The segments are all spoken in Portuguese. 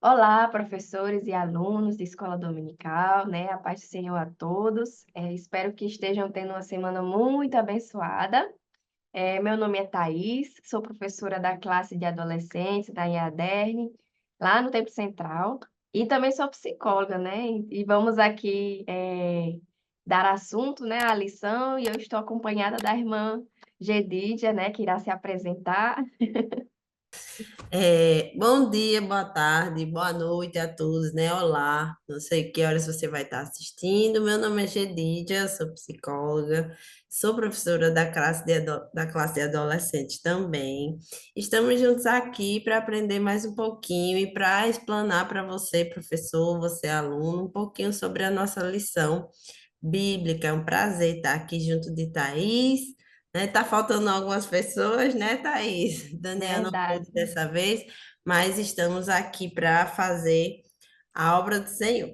Olá, professores e alunos de escola dominical, né? A paz do Senhor a todos. Espero que estejam tendo uma semana muito abençoada. Meu nome é Thaís, sou professora da classe de adolescentes da IADERN, lá no Tempo Central, e também sou psicóloga, né? E vamos aqui dar assunto, né, à lição, e eu estou acompanhada da irmã Gedídia, né, que irá se apresentar. Bom dia, boa tarde, boa noite a todos, né? Olá, não sei que horas você vai estar assistindo. Meu nome é Gedídia, sou psicóloga, sou professora da classe de adolescentes também. Estamos juntos aqui para aprender mais um pouquinho e para explanar para você, professor, você aluno, um pouquinho sobre a nossa lição bíblica. É um prazer estar aqui junto de Thaís, né? Tá faltando algumas pessoas, né, Thaís? Daniel não Verdade. pôde dessa vez, mas estamos aqui para fazer a obra do Senhor.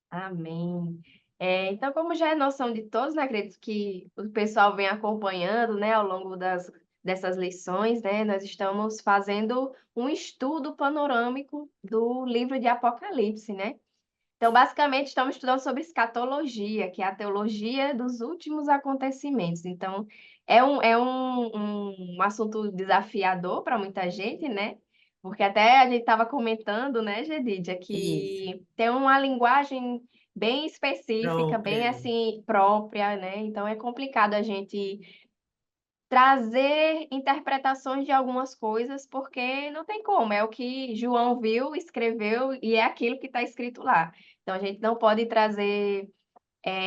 Amém. Então, como já é noção de todos, né, acredito que o pessoal vem acompanhando, né, ao longo dessas lições, né, nós estamos fazendo um estudo panorâmico do livro de Apocalipse, né? Então, basicamente, estamos estudando sobre escatologia, que é a teologia dos últimos acontecimentos. Então, é um assunto desafiador para muita gente, né? Porque até a gente estava comentando, né, Gedidia, Isso, que tem uma linguagem bem específica, bem própria. assim, própria, né? Então, é complicado a gente trazer interpretações de algumas coisas, porque não tem como, é o que João viu, escreveu e é aquilo que está escrito lá. Então, a gente não pode trazer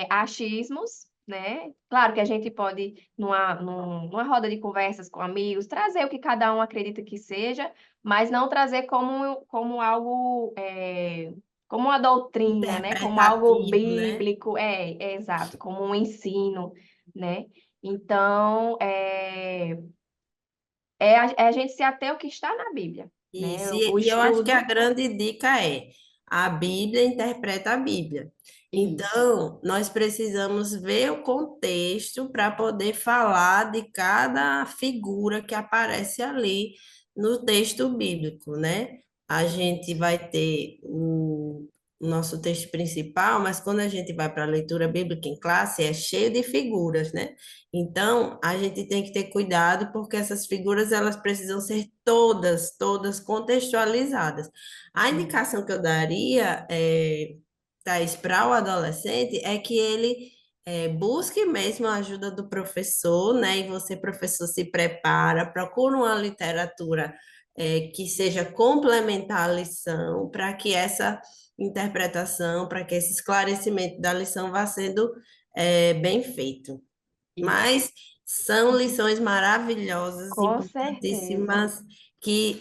achismos, né? Claro que a gente pode, numa roda de conversas com amigos, trazer o que cada um acredita que seja, mas não trazer como algo, como uma doutrina, né? Como algo Interpretativo, né? bíblico, é exato, como um ensino, né? Então, é a gente se ater ao que está na Bíblia, né? Isso, O e eu acho que a estudo, grande dica é: a Bíblia interpreta a Bíblia. isso. Então, nós precisamos ver o contexto para poder falar de cada figura que aparece ali no texto bíblico, né? A gente vai ter o nosso texto principal, mas quando a gente vai para a leitura bíblica em classe, é cheio de figuras, né? Então, a gente tem que ter cuidado porque essas figuras elas precisam ser todas contextualizadas. A indicação que eu daria, Thais, para o adolescente é que ele busque mesmo a ajuda do professor, né? E você, professor, se prepara, procura uma literatura que seja complementar à lição, para que essa interpretação, para que esse esclarecimento da lição vá sendo bem feito. Isso, Mas são lições maravilhosas, com certeza. importantíssimas, que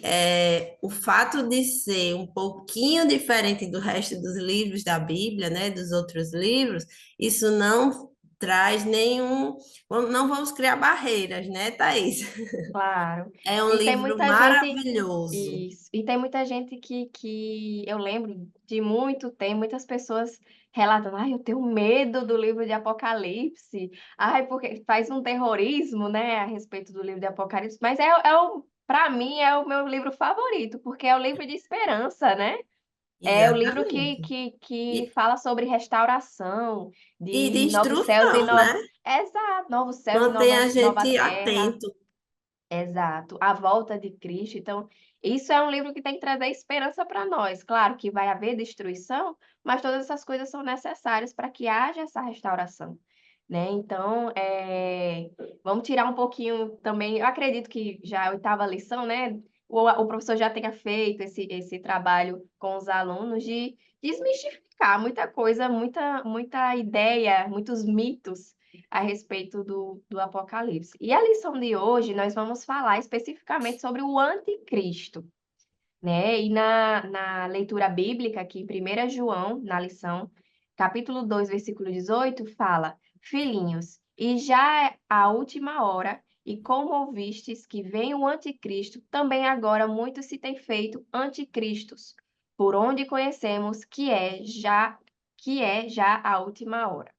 o fato de ser um pouquinho diferente do resto dos livros da Bíblia, né, dos outros livros, isso não traz nenhum. Não vamos criar barreiras, né, Thaís? Claro. É um E tem livro muita gente, maravilhoso. isso, e tem muita gente que eu lembro de muito, tem muitas pessoas relatando, ai, eu tenho medo do livro de Apocalipse, ai, porque faz um terrorismo, né, a respeito do livro de Apocalipse, mas para mim é o meu livro favorito, porque é o livro de esperança, né? É o livro que, Exatamente. que, que E, fala sobre restauração, e de de novos céus e instrução, novos, né? exato, novos céus e Mantém a nova gente terra. atento. Exato, a volta de Cristo. Então, isso é um livro que tem que trazer esperança para nós. Claro que vai haver destruição, mas todas essas coisas são necessárias para que haja essa restauração, né? Então, vamos tirar um pouquinho também. Eu acredito que já é a oitava lição, né? O professor já tenha feito esse trabalho com os alunos de desmistificar muita coisa, muita ideia, muitos mitos a respeito do Apocalipse. E a lição de hoje nós vamos falar especificamente sobre o anticristo, né? E na leitura bíblica, aqui em 1 João, na lição, capítulo 2 versículo 18 fala: Filhinhos, e já é a última hora, e como ouvistes que vem o anticristo, também agora muitos se têm feito anticristos, por onde conhecemos que é já a última hora.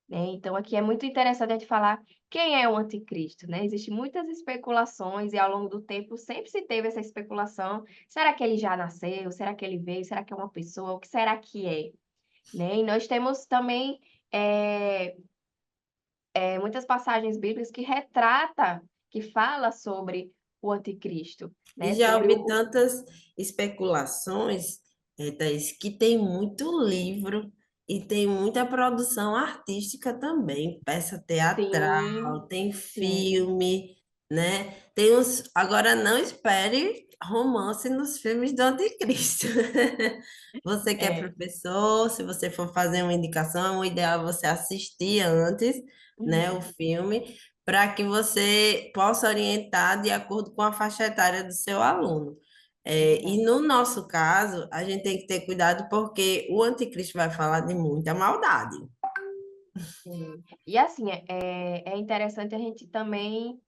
né? Então, aqui é muito interessante a gente falar quem é o anticristo, né? Existem muitas especulações e ao longo do tempo sempre se teve essa especulação. Será que ele já nasceu? Será que ele veio? Será que é uma pessoa? O que será que é? Né? E nós temos também é, muitas passagens bíblicas que retrata, que fala sobre o anticristo, E né? já Sobre ouvi tantas especulações, Thaís, que tem muito livro e tem muita produção artística também, peça sim, teatral, tem sim, filme, né? Tem uns. Agora não espere romance nos filmes do Anticristo. Você que é é. professor, se você for fazer uma indicação, o ideal é você assistir antes, né, o Uhum, filme para que você possa orientar de acordo com a faixa etária do seu aluno. E verdade. no nosso caso, a gente tem que ter cuidado porque o anticristo vai falar de muita maldade. Sim. E assim, é interessante a gente também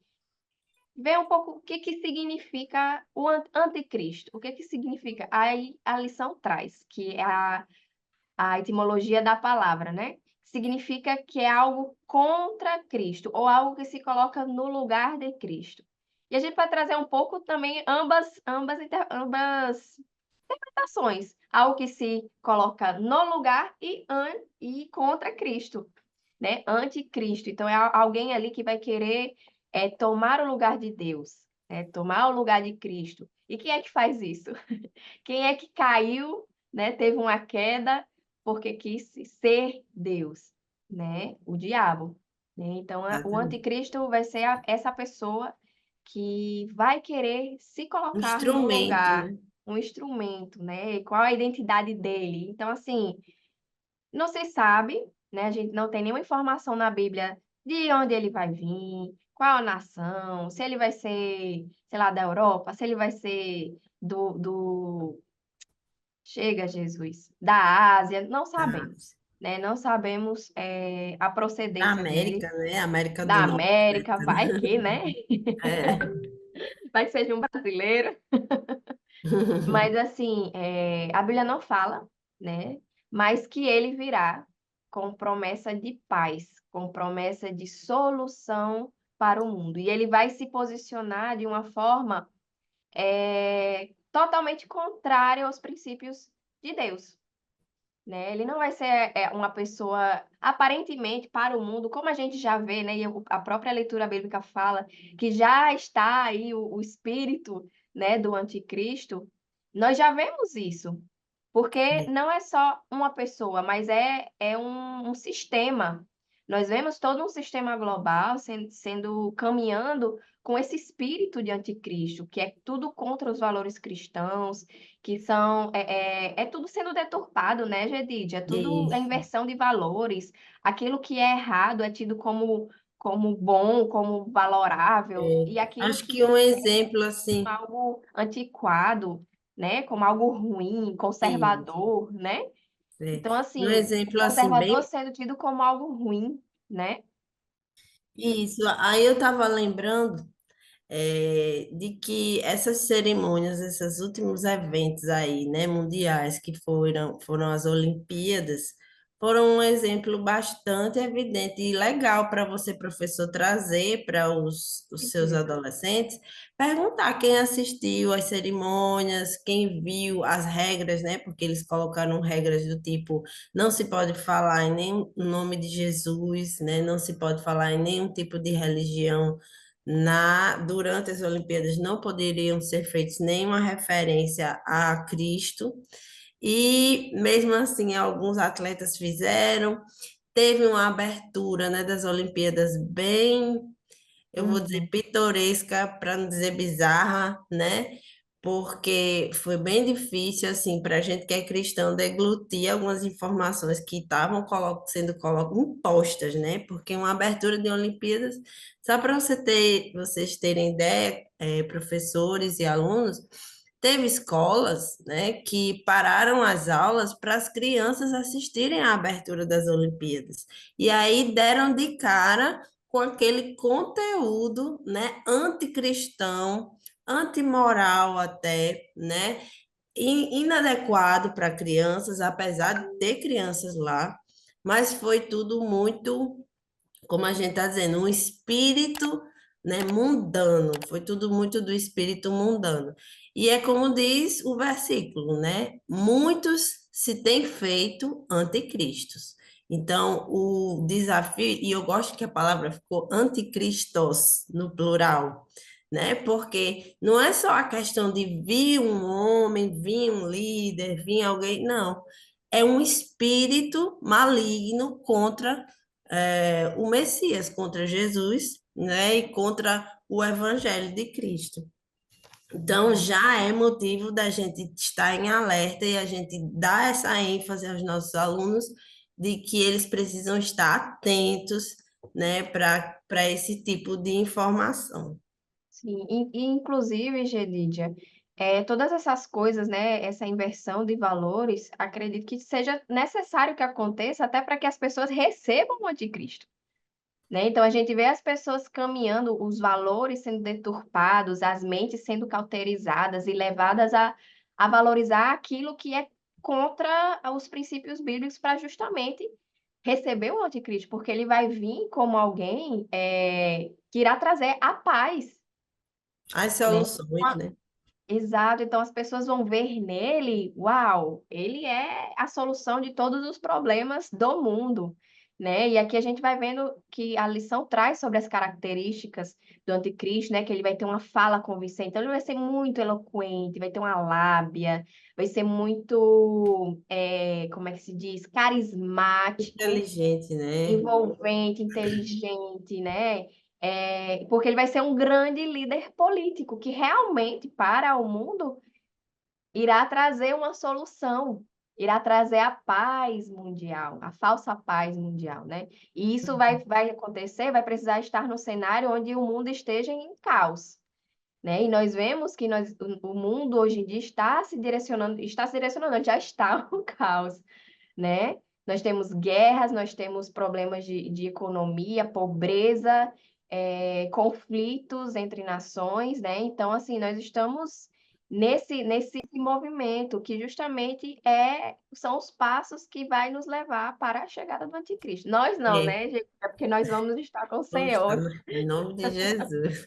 ver um pouco o que que significa o anticristo. O que que significa? Aí a lição traz, que é a etimologia da palavra, né? Significa que é algo contra Cristo, ou algo que se coloca no lugar de Cristo. E a gente vai trazer um pouco também ambas interpretações. Algo que se coloca no lugar e contra Cristo, né? Anticristo. Então, é alguém ali que vai querer tomar o lugar de Deus, né? Tomar o lugar de Cristo. E quem é que faz isso? Quem é que caiu, né? Teve uma queda porque quis ser Deus, né? O diabo. Né? Então, o Exatamente. anticristo vai ser essa pessoa que vai querer se Um colocar no instrumento, lugar, né? um instrumento, né? E qual a identidade dele? Então, assim, não se sabe, né? A gente não tem nenhuma informação na Bíblia de onde ele vai vir, qual a nação, se ele vai ser, sei lá, da Europa, se ele vai ser Chega, Jesus, da Ásia, não Da, sabemos, né? Não sabemos a da procedência dele, América, né? América do da Norte. América, vai que, né? É. Vai que seja um brasileiro. Mas assim, a Bíblia não fala, né? Mas que ele virá com promessa de paz, com promessa de solução para o mundo. E ele vai se posicionar de uma forma totalmente contrária aos princípios de Deus. Né? Ele não vai ser uma pessoa aparentemente para o mundo, como a gente já vê, né? E a própria leitura bíblica fala que já está aí o espírito, né, do anticristo. Nós já vemos isso, porque não é só uma pessoa, mas é um sistema. Nós vemos todo um sistema global sendo caminhando com esse espírito de anticristo, que é tudo contra os valores cristãos, que são é tudo sendo deturpado, né, Gedide? É tudo a Isso. inversão de valores. Aquilo que é errado é tido como bom, como valorável, É. e aquilo Acho que um que exemplo é assim, algo antiquado, né, como algo ruim, isso, conservador, né? é. Então, Um assim, o exemplo assim conservador bem sendo tido como algo ruim, né? isso. Aí eu estava lembrando de que essas cerimônias, esses últimos eventos aí, né, mundiais, que foram as Olimpíadas, foram um exemplo bastante evidente e legal para você, professor, trazer para os seus Certeza. adolescentes, perguntar quem assistiu às cerimônias, quem viu as regras, né, porque eles colocaram regras do tipo, não se pode falar em nenhum nome de Jesus, né, não se pode falar em nenhum tipo de religião durante as Olimpíadas não poderiam ser feitas nenhuma referência a Cristo, e mesmo assim alguns atletas fizeram. Teve uma abertura, né, das Olimpíadas bem, eu vou dizer, Uhum. pitoresca, para não dizer bizarra, né? Porque foi bem difícil, assim, para a gente que é cristão deglutir algumas informações que estavam sendo impostas, né? Porque uma abertura de Olimpíadas, só para vocês terem ideia, professores e alunos, teve escolas, né, que pararam as aulas para as crianças assistirem à abertura das Olimpíadas. E aí deram de cara com aquele conteúdo, né, anticristão, antimoral até, né, inadequado para crianças, apesar de ter crianças lá, mas foi tudo muito, como a gente está dizendo, um espírito, né, mundano, foi tudo muito do espírito mundano. E é como diz o versículo, né? Muitos se têm feito anticristos. Então, o desafio, e eu gosto que a palavra ficou anticristos no plural, né? Porque não é só a questão de vir um homem, vir um líder, vir alguém, não. É um espírito maligno contra o Messias, contra Jesus, né, e contra o Evangelho de Cristo. Então, Verdade. já é motivo da gente estar em alerta e a gente dar essa ênfase aos nossos alunos de que eles precisam estar atentos, né, para esse tipo de informação. Sim, e inclusive, Gedidia, todas essas coisas, né, essa inversão de valores, acredito que seja necessário que aconteça até para que as pessoas recebam o anticristo, né? Então a gente vê as pessoas caminhando, os valores sendo deturpados, as mentes sendo cauterizadas e levadas a valorizar aquilo que é contra os princípios bíblicos para justamente receber o anticristo, porque ele vai vir como alguém que irá trazer a paz, As né? soluções, né? Exato, então as pessoas vão ver nele, uau, ele é a solução de todos os problemas do mundo, né? E aqui a gente vai vendo que a lição traz sobre as características do anticristo, né? Que ele vai ter uma fala convincente, então ele vai ser muito eloquente, vai ter uma lábia, vai ser muito, como é que se diz, carismático, Inteligente, né? envolvente, inteligente, né? Porque ele vai ser um grande líder político que realmente, para o mundo, irá trazer uma solução, irá trazer a paz mundial, a falsa paz mundial, né? E isso vai acontecer, vai precisar estar no cenário onde o mundo esteja em caos. Né? E nós vemos que o mundo hoje em dia está se direcionando, já está o caos, né? Nós temos guerras, nós temos problemas de economia, pobreza, conflitos entre nações, né? Então, assim, nós estamos nesse movimento que justamente são os passos que vai nos levar para a chegada do anticristo. Nós não, É, né, gente? É porque nós vamos estar com o vamos estar Senhor. em nome de Jesus.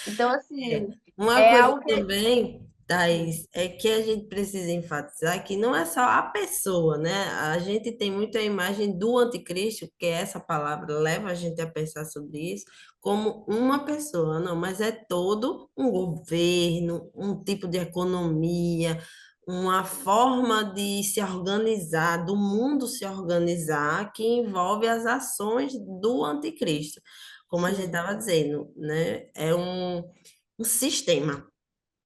Então, assim, Uma é coisa algo que... também, Thaís, é que a gente precisa enfatizar que não é só a pessoa, né? A gente tem muito a imagem do anticristo, que essa palavra leva a gente a pensar sobre isso, como uma pessoa, não, mas é todo um governo, um tipo de economia, uma forma de se organizar, do mundo se organizar, que envolve as ações do anticristo. Como a gente Sim. estava dizendo, né? É um sistema.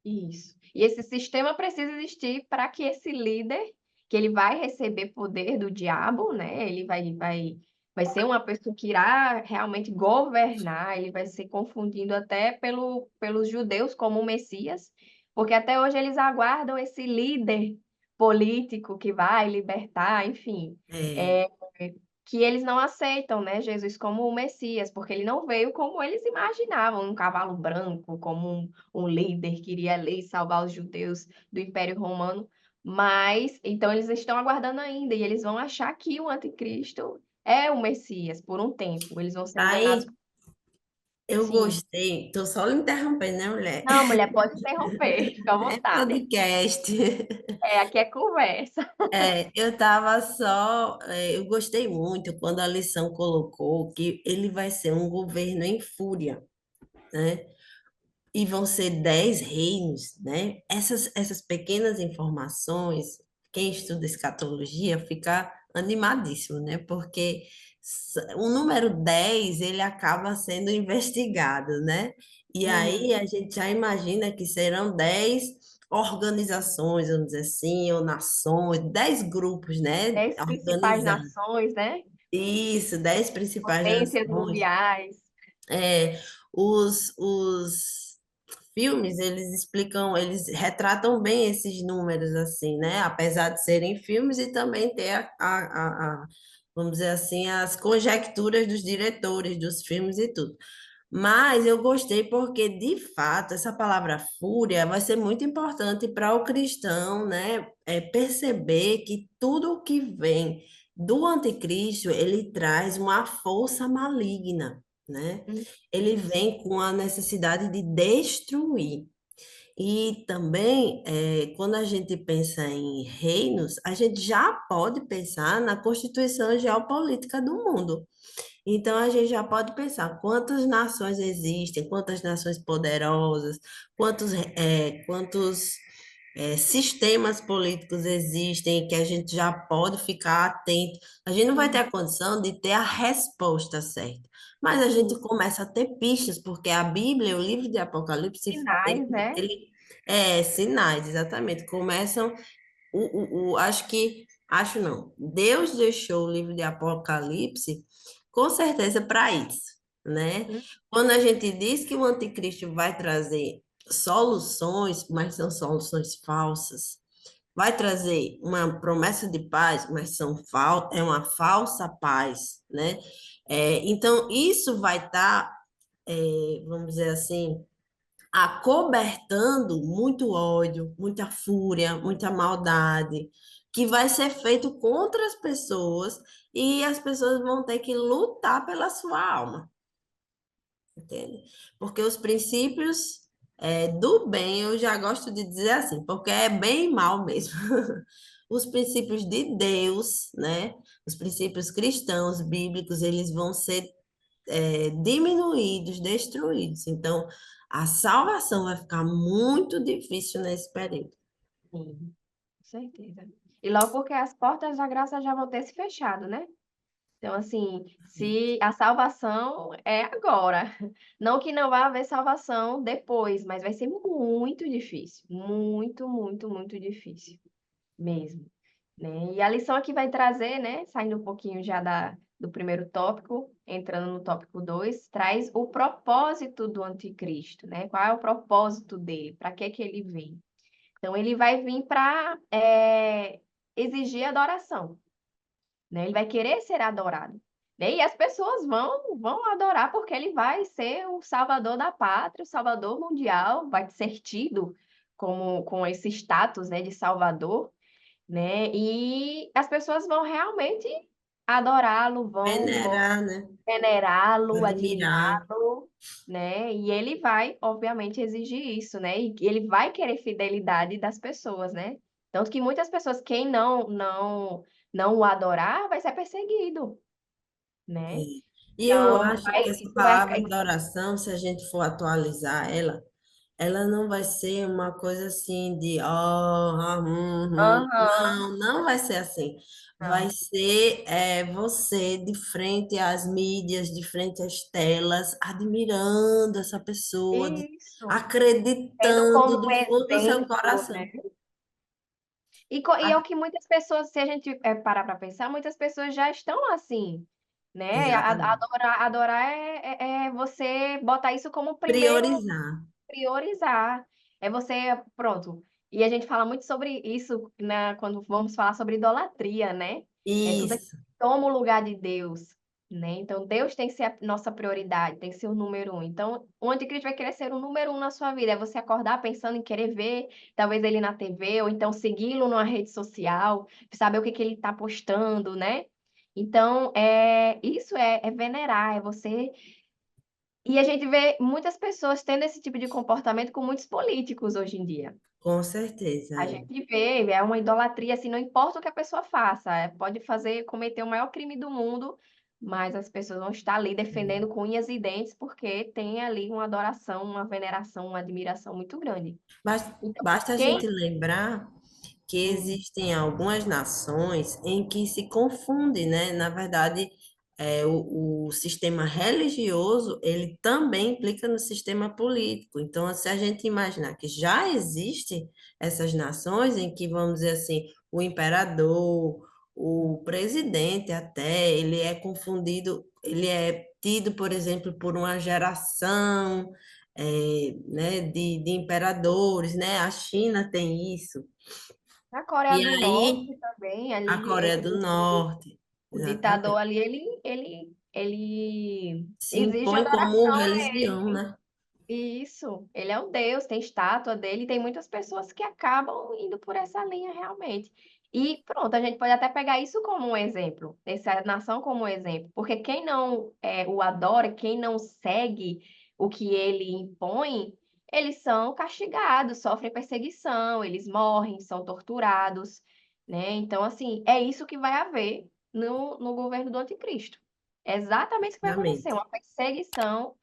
Isso. E esse sistema precisa existir para que esse líder, que ele vai receber poder do diabo, né? Ele vai ser uma pessoa que irá realmente governar, ele vai ser confundido até pelos judeus como o Messias, porque até hoje eles aguardam esse líder político que vai libertar, enfim. É, É, que eles não aceitam, né, Jesus como o Messias, porque ele não veio como eles imaginavam, um cavalo branco, como um líder que iria ali salvar os judeus do Império Romano. Mas, então, eles estão aguardando ainda, e eles vão achar que o anticristo é o Messias por um tempo. Eles vão ser enganados. aí eu Sim. gostei, tô só lhe interrompendo, né, mulher? Não, mulher, pode interromper, fica à É vontade. podcast. Aqui é conversa. Eu tava só, eu gostei muito quando a lição colocou que ele vai ser um governo em fúria, né? E vão ser 10 reinos, né? Essas pequenas informações, quem estuda escatologia fica animadíssimo, né? Porque o número 10 ele acaba sendo investigado, né? E aí Uhum. a gente já imagina que serão 10 organizações, vamos dizer assim, ou nações, 10 grupos, né? 10 principais Organizados. nações, né? Isso, 10 principais Potências nações. mundiais. É, os filmes, eles explicam, eles retratam bem esses números, assim, né? Apesar de serem filmes e também ter vamos dizer assim, as conjecturas dos diretores dos filmes e tudo. Mas eu gostei porque, de fato, essa palavra fúria vai ser muito importante para o cristão, né? Perceber que tudo o que vem do anticristo, ele traz uma força maligna, né? Ele Isso. vem com a necessidade de destruir. E também, quando a gente pensa em reinos, a gente já pode pensar na constituição geopolítica do mundo. Então, a gente já pode pensar quantas nações existem, quantas nações poderosas, quantos sistemas políticos existem que a gente já pode ficar atento. A gente não vai ter Uhum. a condição de ter a resposta certa, mas a gente Sim. começa a ter pistas, porque a Bíblia, o livro de Apocalipse, Sinais, né? ele é sinais, exatamente. Começam acho que, acho não, Deus deixou o livro de Apocalipse com certeza para isso, né? Hum. Quando a gente diz que o anticristo vai trazer soluções, mas são soluções falsas, vai trazer uma promessa de paz, mas é uma falsa paz, né? Então, isso vai estar, vamos dizer assim, acobertando muito ódio, muita fúria, muita maldade, que vai ser feito contra as pessoas e as pessoas vão ter que lutar pela sua alma, entende? Porque os princípios do bem, eu já gosto de dizer assim, porque é bem e mal mesmo. Os princípios de Deus, né? Os princípios cristãos, bíblicos, eles vão ser diminuídos, destruídos. Então, a salvação vai ficar muito difícil nesse período. Sim, com certeza. E logo porque as portas da graça já vão ter se fechado, né? Então, assim, se a salvação é agora, não que não vá haver salvação depois, mas vai ser muito difícil, muito, muito, muito difícil mesmo, né? E a lição aqui vai trazer, né, saindo um pouquinho já do primeiro tópico, entrando no tópico 2, traz o propósito do anticristo, né? Qual é o propósito dele? Para que que ele vem? Então, ele vai vir para exigir adoração, né? Ele vai querer ser adorado, né? E as pessoas vão adorar porque ele vai ser o salvador da pátria, o salvador mundial, vai ser tido como com esse status, né, de salvador, né? E as pessoas vão realmente adorá-lo, vão Venerar, né? venerá-lo, Admirar. admirá-lo, né? E ele vai, obviamente, exigir isso, né? E ele vai querer fidelidade das pessoas, né? Tanto que muitas pessoas, quem não o adorar, vai ser perseguido, É. né? E eu Então, acho que essa isso vai palavra ficar. adoração, se a gente for atualizar ela não vai ser uma coisa assim de, Aham, não, não vai ser assim. Vai não. ser você de frente às mídias, de frente às telas, admirando essa pessoa, Isso. Tendo acreditando como do fundo do seu exemplo, né? coração. E é o que muitas pessoas, se a gente parar para pensar, muitas pessoas já estão assim, né? Exatamente. Adorar é você botar isso como primeiro, Priorizar. priorizar. É você, pronto. E a gente fala muito sobre isso, né, quando vamos falar sobre idolatria, né? É tudo aquilo Isso, que toma o lugar de Deus, né? Então, Deus tem que ser a nossa prioridade, tem que ser o número um. Então, o anticristo vai querer ser o número um na sua vida. É você acordar pensando em querer ver, talvez ele na TV, ou então segui-lo numa rede social, saber o que que ele está postando, né? Então, isso é venerar, é você e a gente vê muitas pessoas tendo esse tipo de comportamento com muitos políticos hoje em dia. com certeza. A gente vê, é uma idolatria, assim, não importa o que a pessoa faça, pode fazer, cometer o maior crime do mundo, mas as pessoas vão estar ali defendendo com unhas e dentes porque tem ali uma adoração, uma veneração, uma admiração muito grande. Então, Basta a gente quem... lembrar que Hum, existem algumas nações em que se confunde, né? Na verdade, o sistema religioso, ele também implica no sistema político. Então, se a gente imaginar que já existem essas nações em que, vamos dizer assim, o imperador, o presidente até, ele é confundido, ele é tido, por exemplo, por uma geração, né, de imperadores, né? A China tem isso. Na Coreia E do aí, Norte também, a ali, Coreia do Norte, o ditador exatamente, ali, ele se exige impõe como adoração a religião, ele. né? Isso, ele é um deus, tem estátua dele, tem muitas pessoas que acabam indo por essa linha realmente. E pronto, a gente pode até pegar isso como um exemplo, essa nação como um exemplo, porque quem não o adora, quem não segue o que ele impõe, eles são castigados, sofrem perseguição, eles morrem, são torturados, né? Então, assim, é isso que vai haver no governo do anticristo. É exatamente isso que vai acontecer, Exatamente. uma perseguição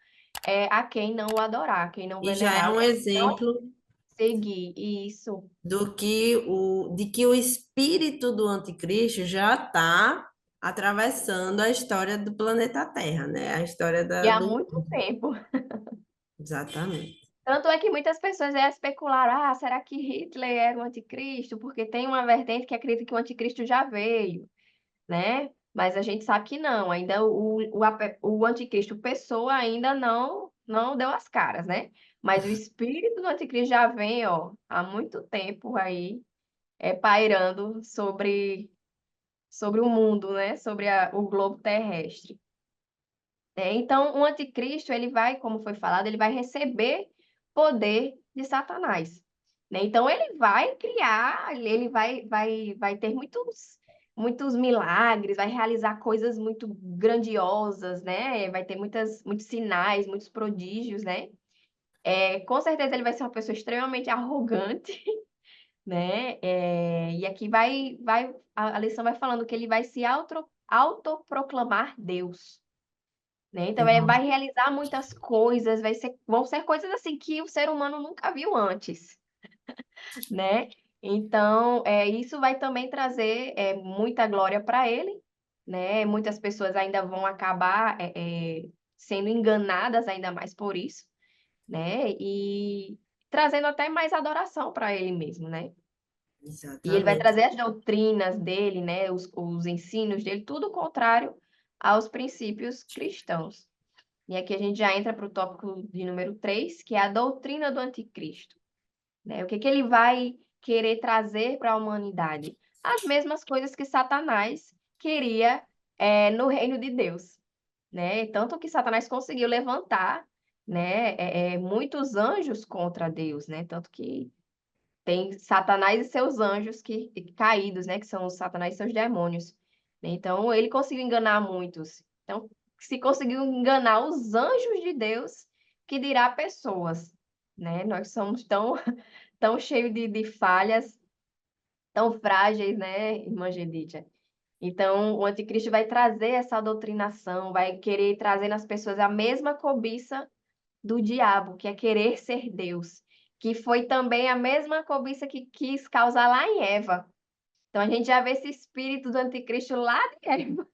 a quem não o adorar, quem não E já é venerar, um não exemplo seguir. Isso. de que o espírito do anticristo já está atravessando a história do planeta Terra, né? A história E há do muito mundo. tempo. Exatamente. Tanto é que muitas pessoas especularam, será que Hitler era o anticristo? Porque tem uma vertente que acredita que o anticristo já veio, né? Mas a gente sabe que não, ainda o anticristo, pessoa, ainda não deu as caras, né? Mas o espírito do anticristo já vem, ó, há muito tempo aí, pairando sobre o mundo, né? Sobre o globo terrestre. Então, o anticristo, ele vai, como foi falado, ele vai receber poder de Satanás, né? Então, ele vai criar, ele vai ter muitos milagres, vai realizar coisas muito grandiosas, né? Vai ter muitos sinais, muitos prodígios, né? Com certeza ele vai ser uma pessoa extremamente arrogante, né? E aqui a lição vai falando que ele vai se autoproclamar Deus, né? Então, vai realizar muitas coisas, vão ser coisas assim que o ser humano nunca viu antes, né? Então, isso vai também trazer muita glória para ele, né? Muitas pessoas ainda vão acabar sendo enganadas ainda mais por isso, né? E trazendo até mais adoração para ele mesmo, né? E ele vai Exatamente. trazer as doutrinas dele, né? Os ensinos dele, tudo contrário aos princípios cristãos. E aqui a gente já entra para o tópico de número 3, que é a doutrina do anticristo, né? O que que ele vai querer trazer para a humanidade? As mesmas coisas que Satanás queria no reino de Deus, né? Tanto que Satanás conseguiu levantar, né, muitos anjos contra Deus, né? Tanto que tem Satanás e seus anjos caídos, né? Que são os Satanás e seus demônios. Então, ele conseguiu enganar muitos. Então, se conseguiu enganar os anjos de Deus, que dirá pessoas, né? Nós somos tão cheios de falhas, tão frágeis, né, irmã Geditia? Então, o anticristo vai trazer essa doutrinação, vai querer trazer nas pessoas a mesma cobiça do diabo, que é querer ser Deus, que foi também a mesma cobiça que quis causar lá em Eva. Então a gente já vê esse espírito do anticristo lá de Eva,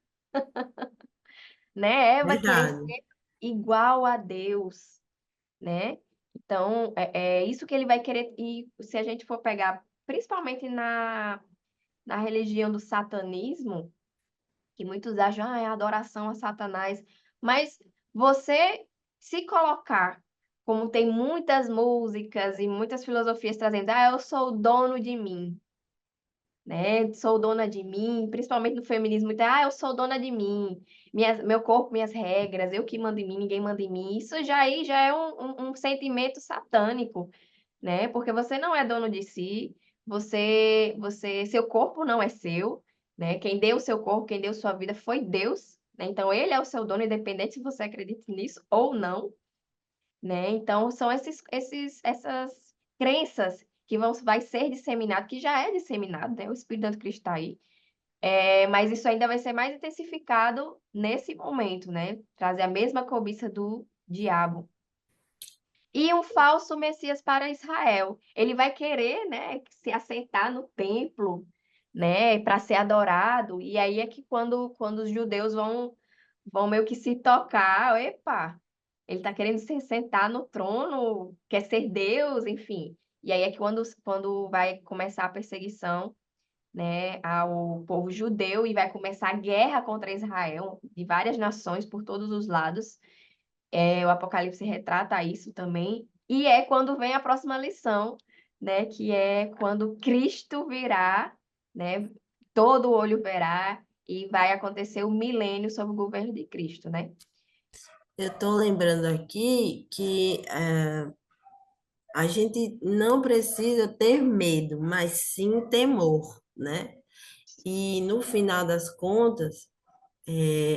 né? Eva querer Verdade. ser igual a Deus, né? Então é isso que ele vai querer. E se a gente for pegar, principalmente na religião do satanismo, que muitos acham, é adoração a Satanás, mas você se colocar, como tem muitas músicas e muitas filosofias trazendo, eu sou o dono de mim, né? Sou dona de mim, principalmente no feminismo, então, eu sou dona de mim, meu corpo, minhas regras, eu que mando em mim, ninguém manda em mim. Isso já aí já é um sentimento satânico, né? Porque você não é dono de si, seu corpo não é seu, né? Quem deu o seu corpo, quem deu sua vida foi Deus, né? Então ele é o seu dono, independente se você acredita nisso ou não, né? Então são essas crenças que vai ser disseminado, que já é disseminado, né? O Espírito Santo Cristo está aí. Mas isso ainda vai ser mais intensificado nesse momento, né? Trazer a mesma cobiça do diabo e um falso Messias para Israel. Ele vai querer, né, se assentar no templo, né, para ser adorado. E aí é que quando os judeus vão meio que se tocar, epa, ele está querendo se sentar no trono, quer ser Deus, enfim. E aí é que quando vai começar a perseguição, né, ao povo judeu e vai começar a guerra contra Israel de várias nações por todos os lados. O Apocalipse retrata isso também. E é quando vem a próxima lição, né? Que é quando Cristo virá, né? Todo olho verá e vai acontecer o milênio sob o governo de Cristo, né? Eu estou lembrando aqui que a gente não precisa ter medo, mas sim temor, né? E no final das contas,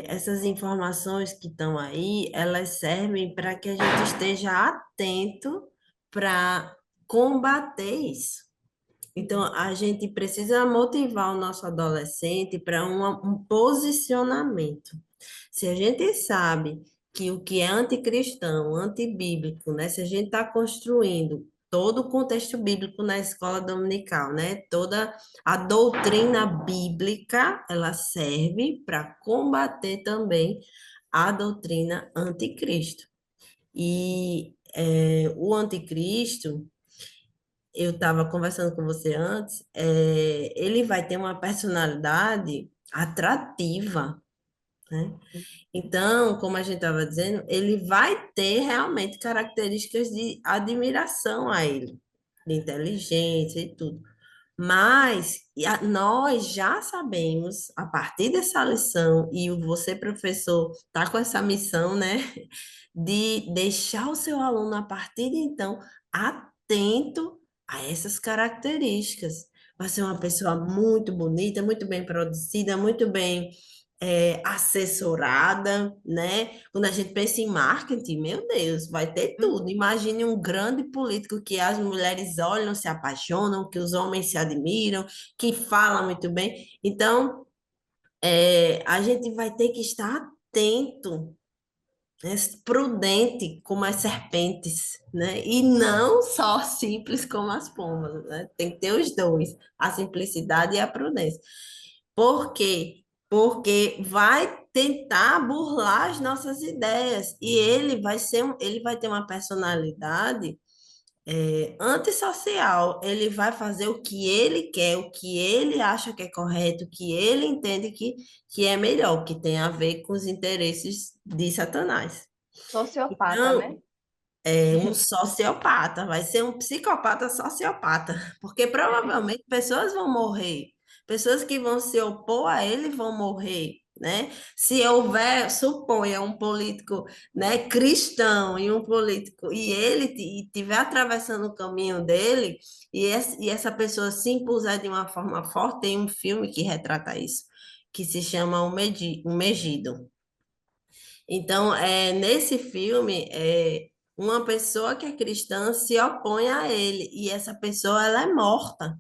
essas informações que estão aí, elas servem para que a gente esteja atento para combater isso. Então, a gente precisa motivar o nosso adolescente para um posicionamento. Se a gente sabe que o que é anticristão, antibíblico, né? Se a gente está construindo todo o contexto bíblico na escola dominical, né? Toda a doutrina bíblica, ela serve para combater também a doutrina anticristo. E o anticristo, eu estava conversando com você antes, ele vai ter uma personalidade atrativa, né? Então, como a gente estava dizendo, ele vai ter realmente características de admiração a ele, de inteligência e tudo. Mas nós já sabemos, a partir dessa lição, e você, professor, está com essa missão, né, de deixar o seu aluno, a partir de então, atento a essas características. Vai ser uma pessoa muito bonita, muito bem produzida, muito bem assessorada, né? Quando a gente pensa em marketing, meu Deus, vai ter tudo. Uhum. Imagine um grande político que as mulheres olham, se apaixonam, que os homens se admiram, que fala muito bem. Então, a gente vai ter que estar atento, né? Prudente como as serpentes, né? E não só simples como as pombas, né? Tem que ter os dois, a simplicidade e a prudência. Por quê? Porque vai tentar burlar as nossas ideias e ele vai ter uma personalidade antissocial. Ele vai fazer o que ele quer, o que ele acha que é correto, o que ele entende que é melhor, que tem a ver com os interesses de Satanás. Sociopata, né? Então, um sociopata, vai ser um psicopata sociopata, porque provavelmente pessoas vão morrer, pessoas que vão se opor a ele vão morrer, né? Se houver, suponha, um político, né, cristão e um político, e ele estiver atravessando o caminho dele, e essa pessoa se impuser de uma forma forte, tem um filme que retrata isso, que se chama O Megido. Então, nesse filme, uma pessoa que é cristã se opõe a ele e essa pessoa ela é morta,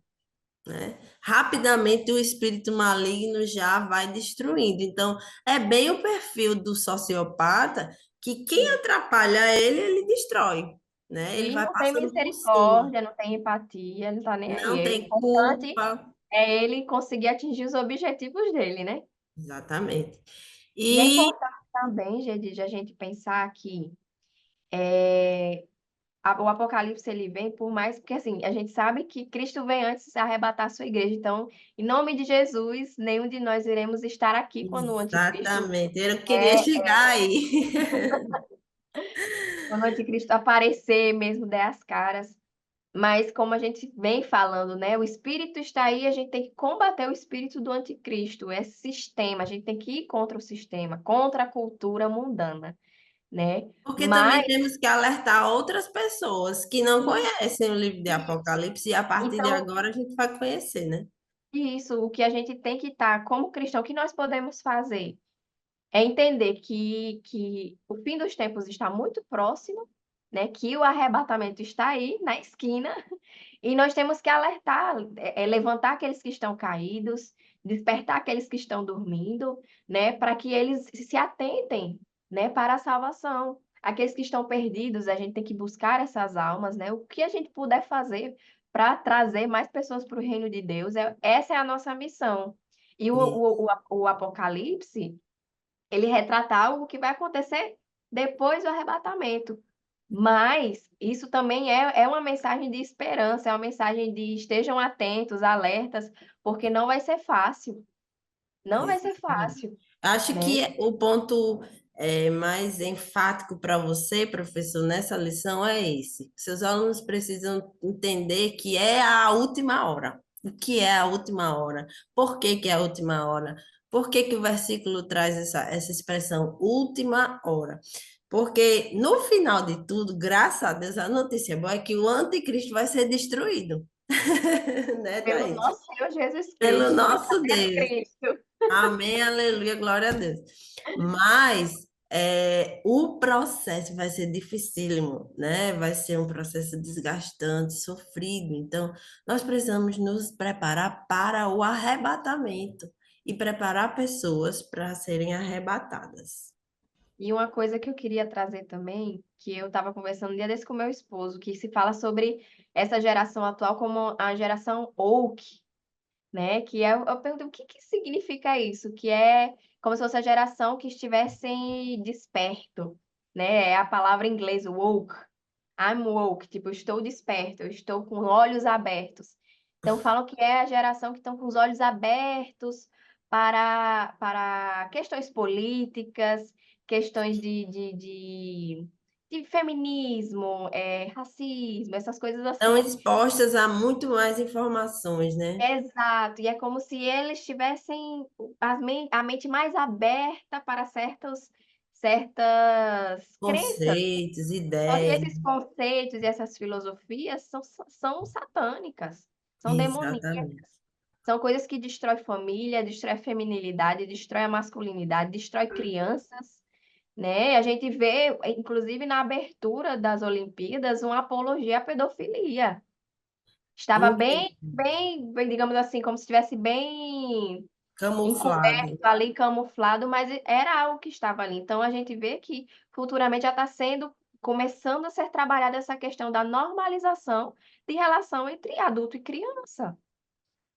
né? Rapidamente o espírito maligno já vai destruindo. Então, é bem o perfil do sociopata que quem Sim. atrapalha ele, ele destrói, né? Ele E vai não tem passando por cima, misericórdia, não tem empatia, não tá nem aí. não O tem importante culpa, é ele conseguir atingir os objetivos dele, né? exatamente. E é E importante também, gente, de a gente pensar que é, o Apocalipse ele vem por mais, porque assim, a gente sabe que Cristo vem antes de arrebatar a sua igreja. Então, em nome de Jesus, nenhum de nós iremos estar aqui quando o anticristo exatamente, eu queria é, chegar aí. quando o anticristo aparecer mesmo, der as caras. Mas como a gente vem falando, né? O espírito está aí, a gente tem que combater o espírito do anticristo, esse sistema, a gente tem que ir contra o sistema, contra a cultura mundana, né? Porque também Mas temos que alertar outras pessoas que não isso, conhecem o livro de isso. Apocalipse, e a partir de Então, agora a gente vai conhecer, né? isso, o que a gente tem que estar, como cristão, o que nós podemos fazer? É entender que o fim dos tempos está muito próximo, né? Que o arrebatamento está aí na esquina e nós temos que alertar, levantar aqueles que estão caídos, despertar aqueles que estão dormindo, né? Para que eles se atentem, né? Para a salvação. Aqueles que estão perdidos, a gente tem que buscar essas almas, né? O que a gente puder fazer para trazer mais pessoas para o reino de Deus, essa é a nossa missão. E E, o Apocalipse ele retrata algo que vai acontecer depois do arrebatamento. Mas isso também é uma mensagem de esperança, é uma mensagem de estejam atentos, alertas, porque não vai ser fácil. Não vai ser exatamente. fácil, Acho né? que o ponto mais enfático para você, professor, nessa lição é esse. Seus alunos precisam entender que é a última hora. O que é a última hora? Por que que é a última hora? Por que que o versículo traz essa expressão última hora? Porque no final de tudo, graças a Deus, a notícia boa é que o anticristo vai ser destruído. Né, Pelo Thaís? nosso Senhor Jesus Pelo Cristo. nosso Glória a Deus. Cristo. Amém, aleluia, glória a Deus. Mas o processo vai ser dificílimo, né? Vai ser um processo desgastante, sofrido. Então, nós precisamos nos preparar para o arrebatamento e preparar pessoas para serem arrebatadas. E uma coisa que eu queria trazer também, que eu estava conversando um dia desse com meu esposo, que se fala sobre essa geração atual como a geração woke, né? Que é, eu pergunto o que que significa isso? Que é como se fosse a geração que estivesse desperto, né? É a palavra em inglês woke. I'm woke, tipo, eu estou desperto, eu estou com olhos abertos. Então falam que é a geração que estão com os olhos abertos para questões políticas, questões de feminismo, racismo, essas coisas Estão assim. expostas a muito mais informações, né? Exato, e é como se eles tivessem a mente mais aberta para certas crenças. Conceitos, Só que ideias. esses conceitos e essas filosofias são satânicas, são Exatamente. demoníacas. São coisas que destroem família, destrói a feminilidade, destrói a masculinidade, destrói crianças, né? A gente vê, inclusive na abertura das Olimpíadas, uma apologia à pedofilia. Estava bem, digamos assim, como se estivesse bem Camuflado. encoberto ali, camuflado, mas era algo que estava ali. Então a gente vê que futuramente já está sendo, começando a ser trabalhada essa questão da normalização de relação entre adulto e criança,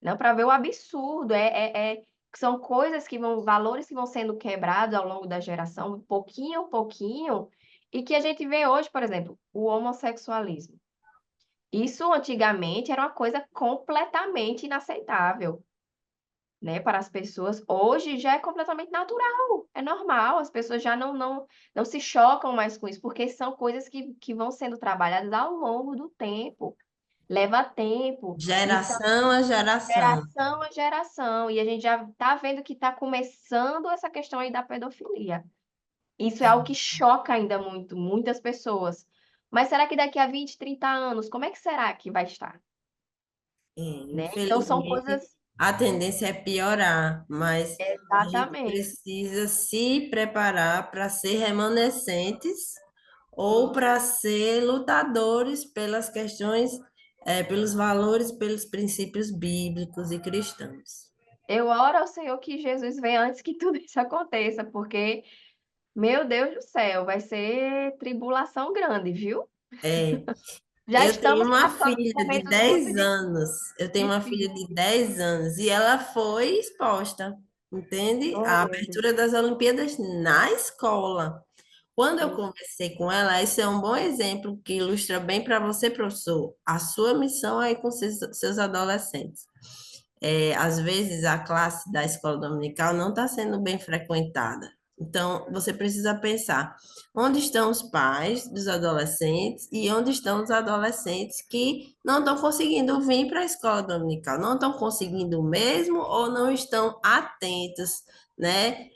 não para ver o absurdo, são coisas que vão, valores que vão sendo quebrados ao longo da geração, pouquinho a pouquinho, e que a gente vê hoje, por exemplo, o homossexualismo. Isso antigamente era uma coisa completamente inaceitável, né, para as pessoas. Hoje já é completamente natural, é normal, as pessoas já não se chocam mais com isso, porque são coisas que vão sendo trabalhadas ao longo do tempo, leva tempo, e são Geração a geração. geração a geração, e a gente já está vendo que está começando essa questão aí da pedofilia. Isso é algo que choca ainda muito, muitas pessoas. Mas será que daqui a 20, 30 anos, como é que será que vai estar? Né? Então são Infelizmente, coisas. a tendência é piorar, mas a gente Exatamente. precisa se preparar para ser remanescentes ou para ser lutadores pelas questões, pelos valores, pelos princípios bíblicos e cristãos. Eu oro ao Senhor que Jesus venha antes que tudo isso aconteça, porque, meu Deus do céu, vai ser tribulação grande, viu? É, Já eu tenho estamos uma passando por filha de momentos muito 10 anos. Eu tenho uma filha de difíceis. 10 anos e ela foi exposta, entende? Oh, A meu Deus. abertura das Olimpíadas na escola. Quando eu Sim. conversei com ela, esse é um bom exemplo que ilustra bem para você, professor, a sua missão aí com seus adolescentes. Às vezes a classe da escola dominical não está sendo bem frequentada. Então, você precisa pensar onde estão os pais dos adolescentes e onde estão os adolescentes que não estão conseguindo vir para a escola dominical, não estão conseguindo mesmo ou não estão atentos, né?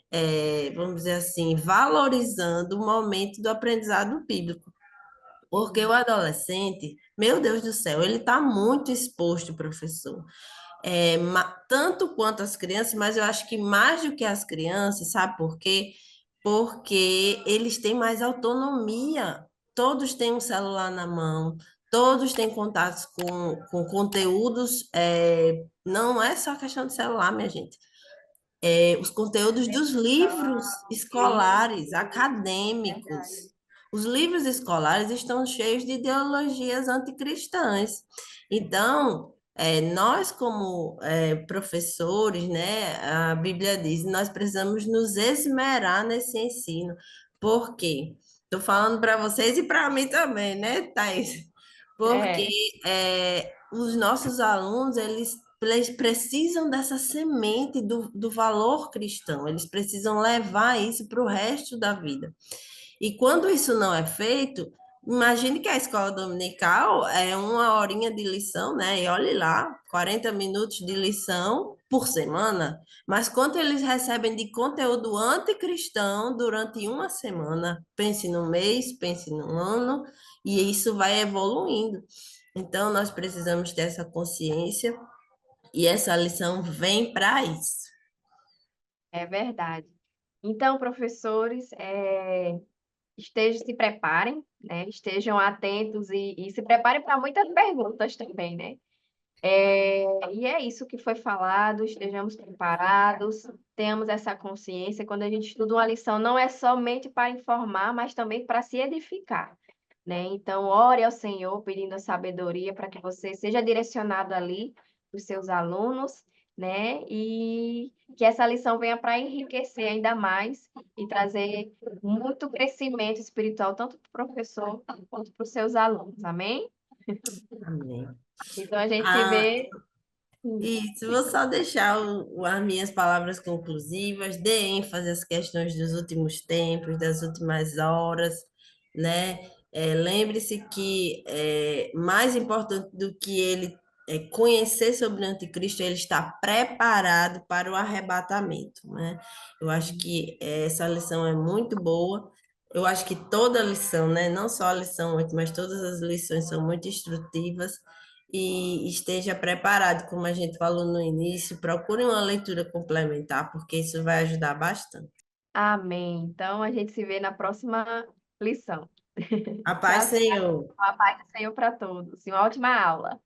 Vamos dizer assim, valorizando o momento do aprendizado bíblico. Porque o adolescente, meu Deus do céu, ele está muito exposto, professor, tanto quanto as crianças, mas eu acho que mais do que as crianças, sabe por quê? Porque eles têm mais autonomia. Todos têm um celular na mão, todos têm contatos com conteúdos. Não é só questão de celular, minha gente. Os conteúdos dos livros escolares, Livro, acadêmicos. verdade. Os livros escolares estão cheios de ideologias anticristãs. Então, nós, como professores, né, a Bíblia diz, nós precisamos nos esmerar nesse ensino. Por quê? Estou falando para vocês e para mim também, né, Thaís? Porque É, os nossos alunos, eles precisam dessa semente do valor cristão, eles precisam levar isso para o resto da vida. E quando isso não é feito, imagine que a escola dominical é uma horinha de lição, né? E olhe lá, 40 minutos de lição por semana, mas quanto eles recebem de conteúdo anticristão durante uma semana? Pense no mês, pense no ano, e isso vai evoluindo. Então, nós precisamos ter essa consciência e essa lição vem para isso. É verdade. Então, professores, se preparem, né? Estejam atentos e se preparem para muitas perguntas também, né? E é isso que foi falado, estejamos preparados, tenhamos essa consciência. Quando a gente estuda uma lição, não é somente para informar, mas também para se edificar, né? Então, ore ao Senhor pedindo a sabedoria para que você seja direcionado ali para os seus alunos, né? E que essa lição venha para enriquecer ainda mais e trazer muito crescimento espiritual, tanto para o professor quanto para os seus alunos. Amém? Amém. Então, a gente se Ah, vê. isso, vou só deixar as minhas palavras conclusivas, dê ênfase às questões dos últimos tempos, das últimas horas, né? Lembre-se que mais importante do que ele conhecer sobre o anticristo, ele está preparado para o arrebatamento, né? Eu acho que essa lição é muito boa. Eu acho que toda lição, né? Não só a lição 8, mas todas as lições são muito instrutivas e esteja preparado, como a gente falou no início, procure uma leitura complementar, porque isso vai ajudar bastante. Amém. Então, a gente se vê na próxima lição. A paz, Tchau, tchau. Senhor. A paz do Senhor para todos. E uma ótima aula.